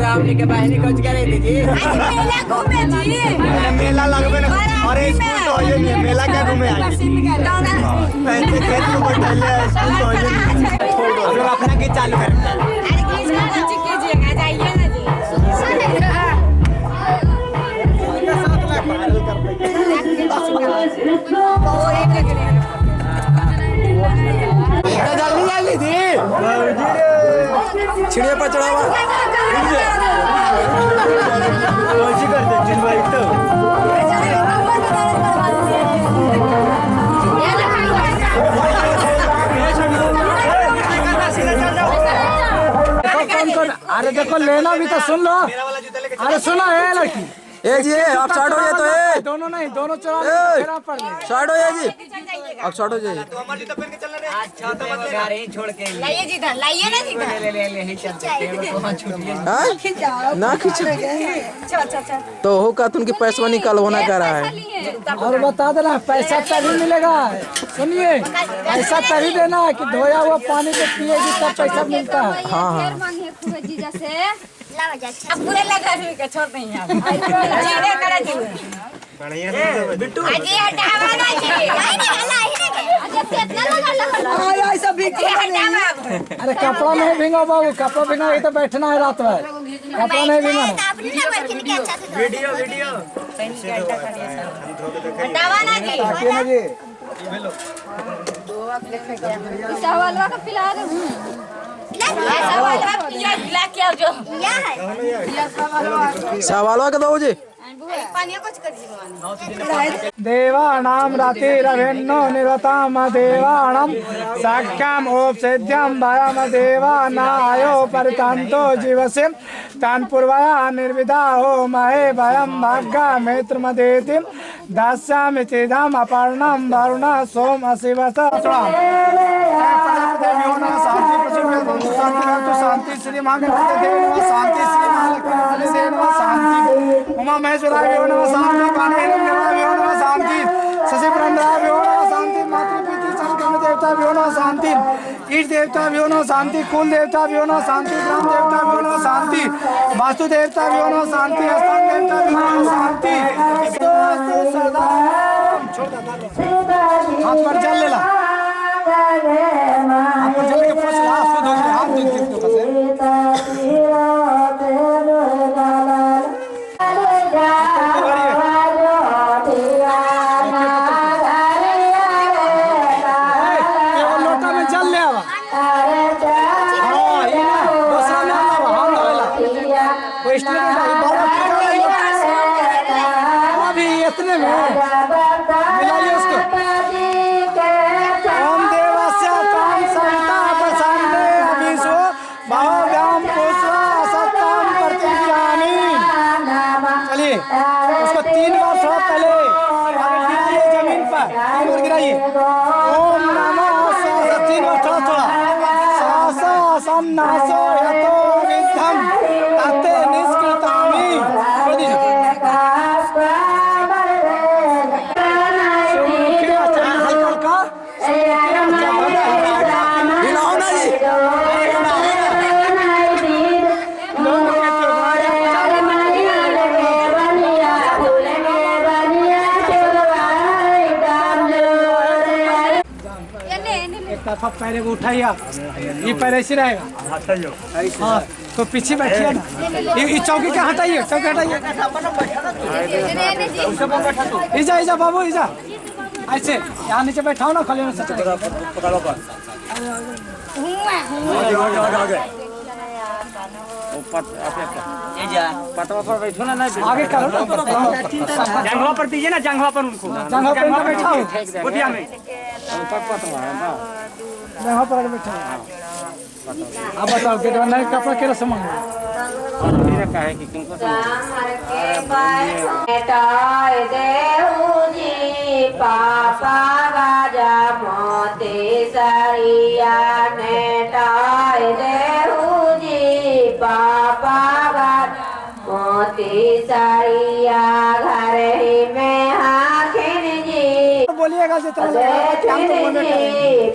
रामनी के बहनी कुछ करे थी जी। मेला घूमे जी। मेला लगबे ना। अरे स्कूल तो होइए नहीं, मेला क्या घूमे आए? पहले खेत में बैठले स्कूल तो होइए नहीं। अब अपना गीत चालू कर। अरे गीत कीजिएगा, जाइए ना जी। जल्दी थी चिड़िया पर चढ़ावा अरे देखो लेना भी तो सुन लो। अरे सुनो है लड़की ए जी आप स्टार्ट हो जाए तो ए दोनों नहीं दोनों चला स्टार्ट हो जाए जी अब स्टार्ट हो जाए। तो हमारी तो पहन के चल रहे अच्छा तो मत गाड़ी ही छोड़ के लाइए जी इधर, लाइए ना जी इधर। ले ही चलते हैं वहां छूटिए ना खींच अच्छा। तो हो का तुमके पैसा निकाल होना कर रहा है और बता देना पैसा तभी मिलेगा। सुनिए पैसा तभी देना कि धोया हुआ पानी तो पिएगी तब पैसा मिलता है। हाँ जीजा से अब पूरे लगा के छोड़ नहीं यार। जीरे करे जी बढ़िया से बिट्टू अजी हटावा ना जी। नहीं हला अजी कितना लगा ऐसा भी अरे कपड़ा नहीं भींगा बाबू, कपड़ा भींगा तो बैठना है रात भर, कपड़ा नहीं भींगा। वीडियो हटावा ना जी। चावलवा का पिला दो। सवालों के दो जी देवानां रातिरभिन्नो निरताम देवानां साख्याम ओपसेद्यं भयम देवानायो परितान्तो जीवसिं तान् पूर्वया निर्विदा हो महे भयं भाग्या मित्रमदेतिं दास्यामि चिदम् अपर्णं वरुण सोम अशिवस शांति श्री महागणपति देव नमः शांति श्री महालक्ष्मी देव नमः शांति उमा महेश्वराय देव नमः शांति पाणिदेव नमः शांति शशि पुरंदराय देव नमः शांति मातृ पितृ संक्रम देवता देव नमः शांति ईश देवता देव नमः शांति कुल देवता देव नमः शांति ग्राम देवता देव नमः शांति वास्तु देवता देव नमः शांति स्थान देवता देव नमः शांति सदा हाथ पर जल लेला आप जल के पास लास्ट हो गए हाथ देख के लोटा में जल ले आवा दूसरा में आवा हम धोला कोई स्टील अभी इतने में मिला लिया उसको। ओम देवस्य ताम संता प्रसन्ने अभिषो भाव्याम पुष्पा सत्ताम प्रतिज्ञामि। चलिए उसको 3 बार थोड़ा पहले गिराइए जमीन पर, 3 बार गिराइए। ओम नमो स 3 बार थोड़ा सा समनासो यतो विद्धम तते निष्कृतामि। छोड़ दीजिए पैरे को उठाइए आप, ये पैर ऐसे रहेगा। हाँ तो पीछे बैठिए ना, ये चौकी का हटाइए, चौकी हटाइए। इजा बाबू इजा ऐसे यहाँ नीचे बैठाओ ना खाली पटवा पर बैठो ना आगे करो ना, जंगवा पर दीजिए ना, जंगवा पर उनको जंगवा पर बैठाओ गोटिया में जंगवा पर बैठा। अब बताओ कि नहीं कपड़ा केरा सामान रखा है कि तुमको पापा गाजा मोती सरिया नेटाय देहूजी पापा गाजा मोती सरिया घर ही में हाखिन जी बोलिएगा जितना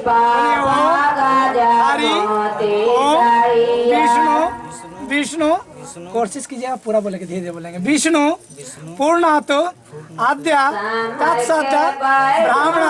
पापा गाजा मोती सरिया विष्णु कोशिश कीजिएगा पूरा बोले के धीरे धीरे बोलेंगे। विष्णु पूर्णात आद्या तत्सत ब्राह्मण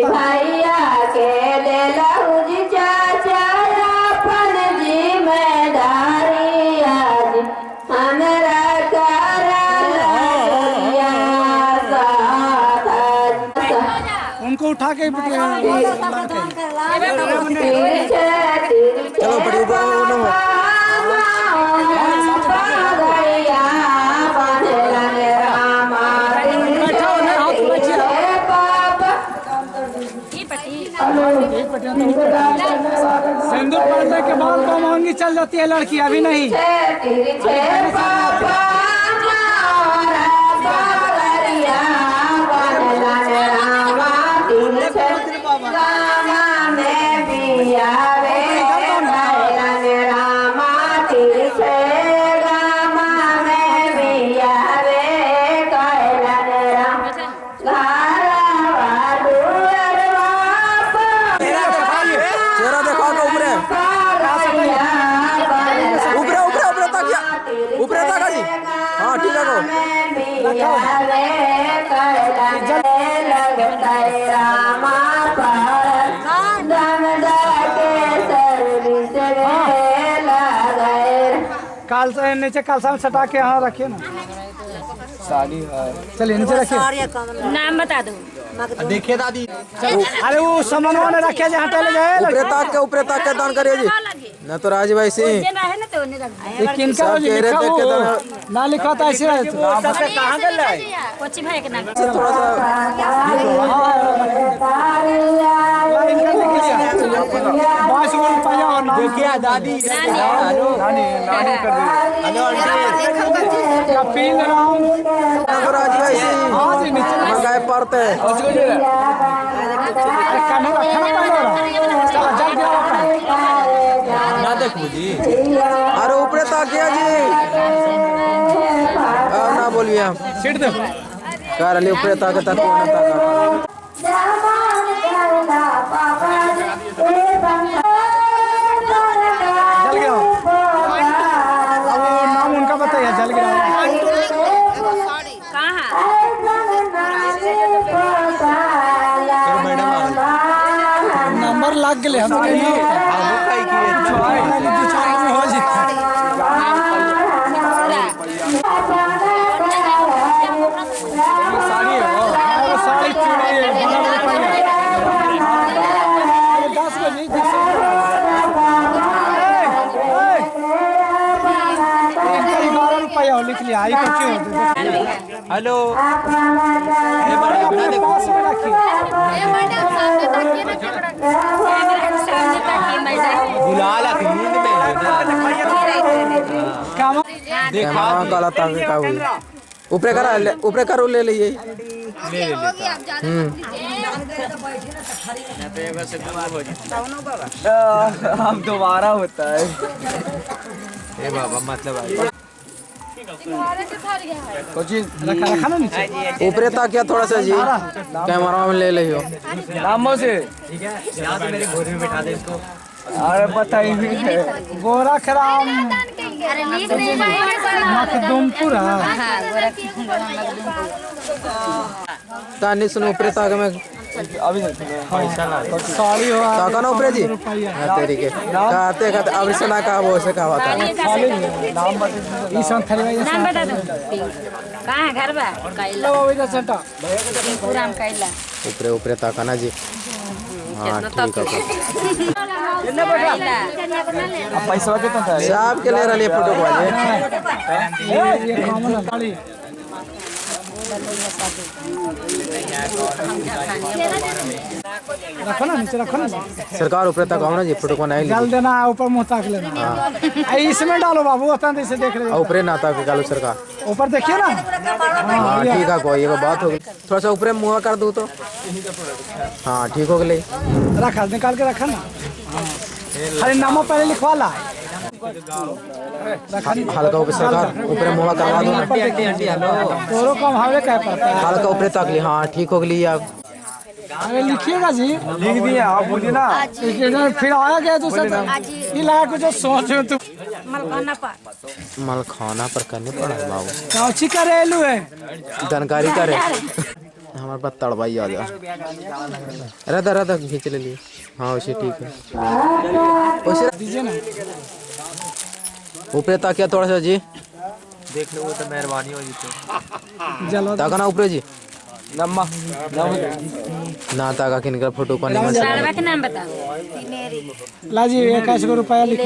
भैया के देलहु जी चाचा अपन जिम्मेदारी आज हमरा करलिया साथ। उनको उठा के चलो बड़ी सिंदूर पड़ने के बाद तो महंगी चल जाती है लड़की, अभी नहीं। कालसा नीचे कालसा में सटा के यहाँ रखिए ना। साड़ी है, चलिए नीचे रखिए। नाम बता दो। देखिए दादी, अरे वो सामान वाले रखे जहाँ टहले गए ऊपर तक के दान करिए जी। न तो राज भाई से किनका ना लिखा था ऐसे कहाँ गल है कोची भाई के नाम थोड़ा सा देखिए दादी कपिल राम राज भाई से मंगाए पड़ते ना देख जी। अरे ऊपर ताकिया जी ना बोलिए हम सीट दे कर ले ऊपर ताके तक ना ताका जल गया। नाम उनका बताइए। जल गया कहाँ नंबर लग गए हम लिख लिया। हेलो पास में रखिए। बुला ला नींद में देखा काला ताके का हुई ऊपर करो ले लिए हम दोबारा होता है ए बाबा मतलब रखा ना नीचे ऊपर ताकिया थोड़ा सा जी कैमरा में ले लियो नामों से मेरी गोद में बैठा दे इसको। अरे बताइए गोरा खराम अरे नीक नहीं भाई मखदुमपुर है। तानी सुनो ऊपर ताके में साड़ी हो ताका ना ऊपर जी तेरी के कहते कहते अब से ना कहा वो से कहा था ई सन थरी भाई नाम बता दो कहाँ है घर बा कैला लो इधर सेंटा पूरा में कैला ऊपर ऊपर ताका ना जी हाँ ठीक है पैसा कितना था साहब के ले रही फोटो को ये कॉमन साड़ी रखो ना नीचे रखो ना सरकार ऊपर तक आओ ना जी फोटो को नहीं डाल देना ऊपर मुंह ताक लेना इसमें डालो बाबू उतना से देख रहे ऊपर ना ताक गालो सरकार ऊपर देखिए ना हाँ ठीक है कोई ये बात होगी थोड़ा सा ऊपर मुँह कर दो तो हाँ ठीक हो गई रखा निकाल के रखा ना खाली नामो पहले लिखवा ला हल्का ऊपर सरकार ऊपर मुँह करवा दो तोरो कम हवे कह पड़ता है हल्का ऊपर तक ली हाँ ठीक हो गई आप अरे लिखिएगा जी लिख दिए आप बोलिए ना फिर आया गया दूसरा ये लगा कुछ सोच में तू मलखाना पर करने पड़ा बाबू काची करेलू है जानकारी करे हमारे पास तड़वाई आ जा रदा रदा खींच ले लिए हाँ वैसे ठीक है वैसे दीजिए ना ऊपर ताकिया थोड़ा सा जी देख लो वो तो मेहरबानी होगी तो जलो ताका ना ऊपर जी नम्मा ना ताका किनकर फोटो को नहीं साड़वा के नाम बता ला जी 21 रुपया लिख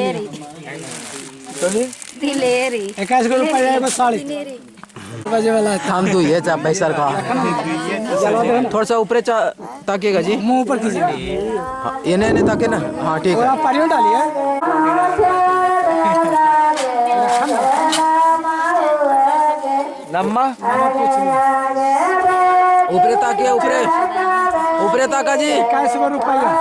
दिलेरी 21 रुपया है बस साड़ी बजे वाला है हम तो ये चाप पैसा का थोड़ा सा ऊपर ताकिएगा जी मुंह ऊपर कीजिए हाँ, ये नहीं ताके ना हाँ ठीक है आप पानी डालिए नम्मा ऊपर ताकिए ऊपर ताका जी 21 रुपया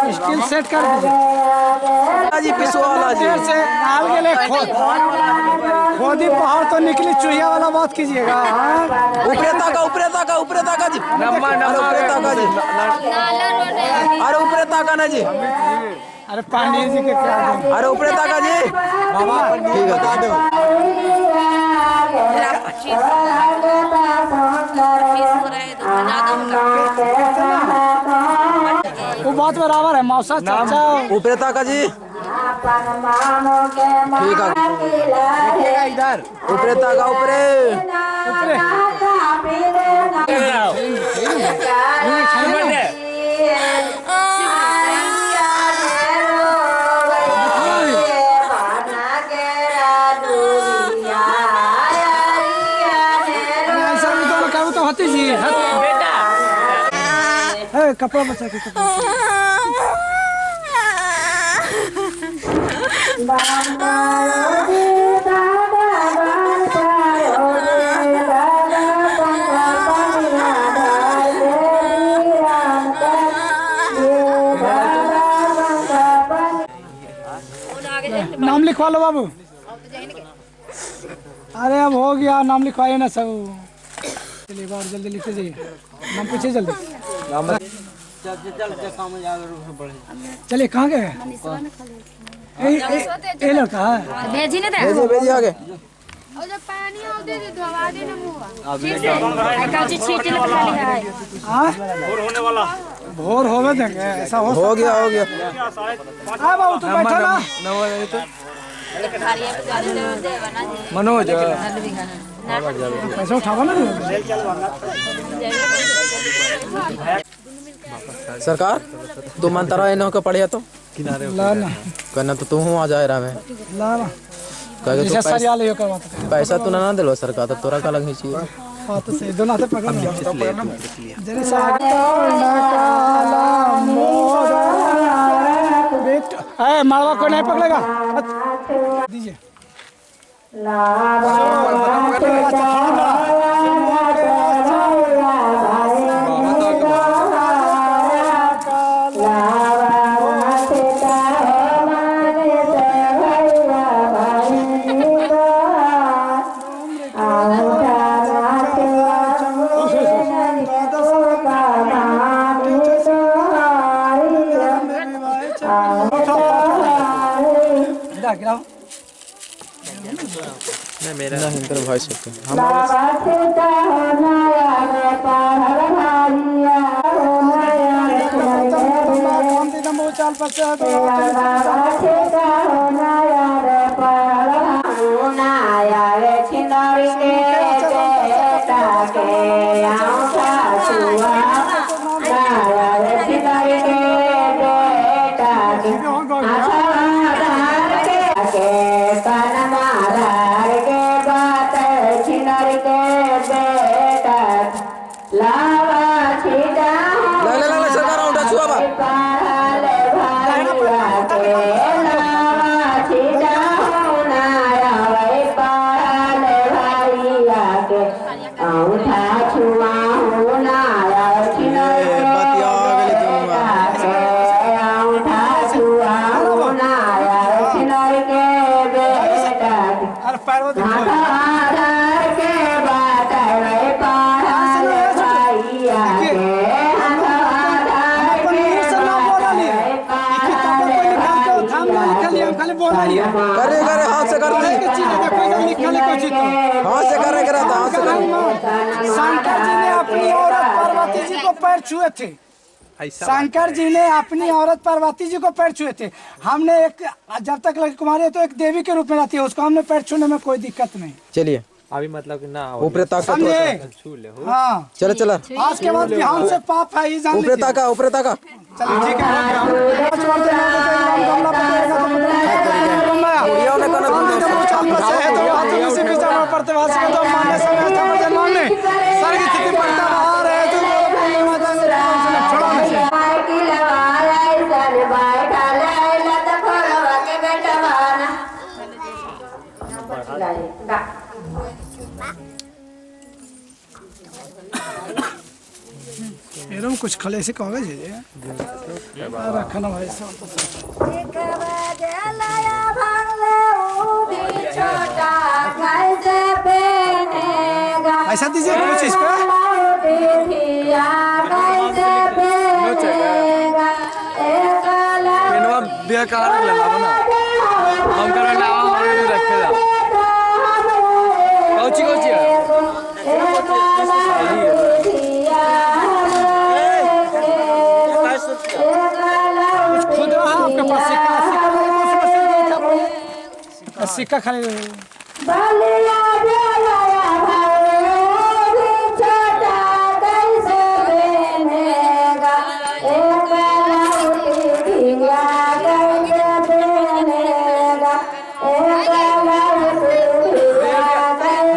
स्टील सेट कर दीजिए जी पिसवाला जी से नाल के लिए खोदी पहाड़ तो निकली चूहिया वाला बात कीजिएगा ऊपर ताका जी नम्मा ऊपर ताका जी अरे ऊपर ताका ना जी अरे पांडे जी के क्या दो अरे ऊपर ताका जी बाबा ठीक है बता दो वो बात बराबर है मौसा चाचा ऊपर ताका जी ठीक है इधर ऊपर ताका ऊपर ऐसा भी तो कहूँ तो होती जी कपड़ा बचा के नाम लिखवा लो बाबू अरे अब हो गया नाम लिखवाइए ना सब चलिए बाहर जल्दी लिखते जाइए नाम पूछिए जल्दी चलिए कहाँ गए ये लड़का है भेजी ने दे भेजिए आगे और जब पानी आओ दे धोवा दे ना मुंह ठीक से आई काची छीटे ले खाली है हाँ भोर होवे देंगे ऐसा हो गया हाँ बाबू तू बैठो ना मनोज पैसा उठावा ना सरकार तू मानता रहा इन्हों का पढ़िया तो ला ना करना तो तू हूँ आ जाए रहा मैं ला ना कहे जैसे तो सरिया ले का बात पैसा तू ना दिलो सरकार तो तोरा का लग चाहिए बात से दोनों हाथ पकड़ जने काला मोरा बेट ए मालवा को नहीं पकड़ेगा दीजिए नहीं मेरा नहीं तेरा वॉइस है करे हाथ से कर ली हाथ से करे करा था शंकर जी ने अपनी औरत पार्वती जी को पैर छुए थे। शंकर जी ने अपनी औरत पार्वती जी को पैर छुए थे। हमने एक जब तक लड़की कुमारी है तो एक देवी के रूप में रहती है, उसको हमने पैर छूने में कोई दिक्कत नहीं। चलिए अभी मतलब कि ना ऊपर ताका छू ले हाँ चलो चलो आज के बाद बिहान से पाप है ऊपर ताका चलिए ठीक है एकदम कुछ खले से कागज है रखना भाई ऐसा दीजिए कुछ इस पे बेकार लगा ना हम करना रखे जा कौची सिक्का खाली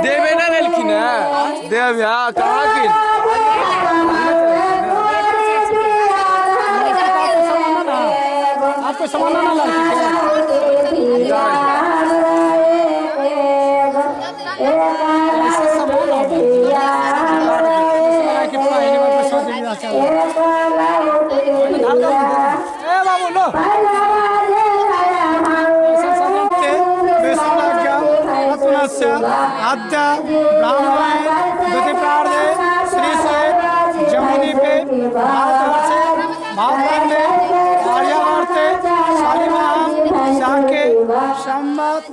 देवे ना लड़की ना देव यहाँ कहाँ की आपको सामान ना लगा आद्य ब्राह्मण द्वितीय श्री से जमुनी पे भारतवर्ष भारत आर्यावर्त शालिमाम शाके संवत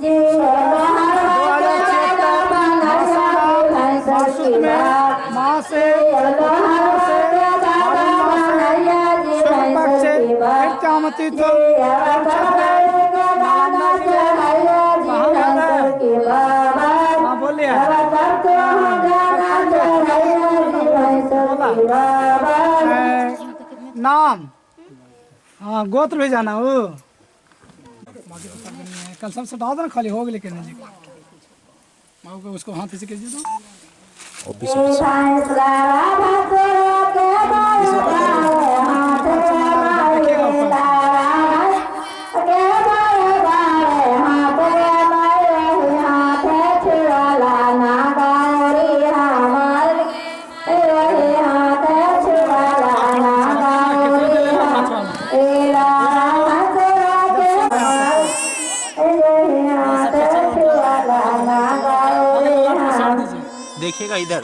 2076 में माह से कृत्यामती तो बोलिए नाम हाँ गोत्र भी जाना हो कल सब से डाल खाली हो गए कहने जी को उसको हाथ से कीजिए तो देखिएगा इधर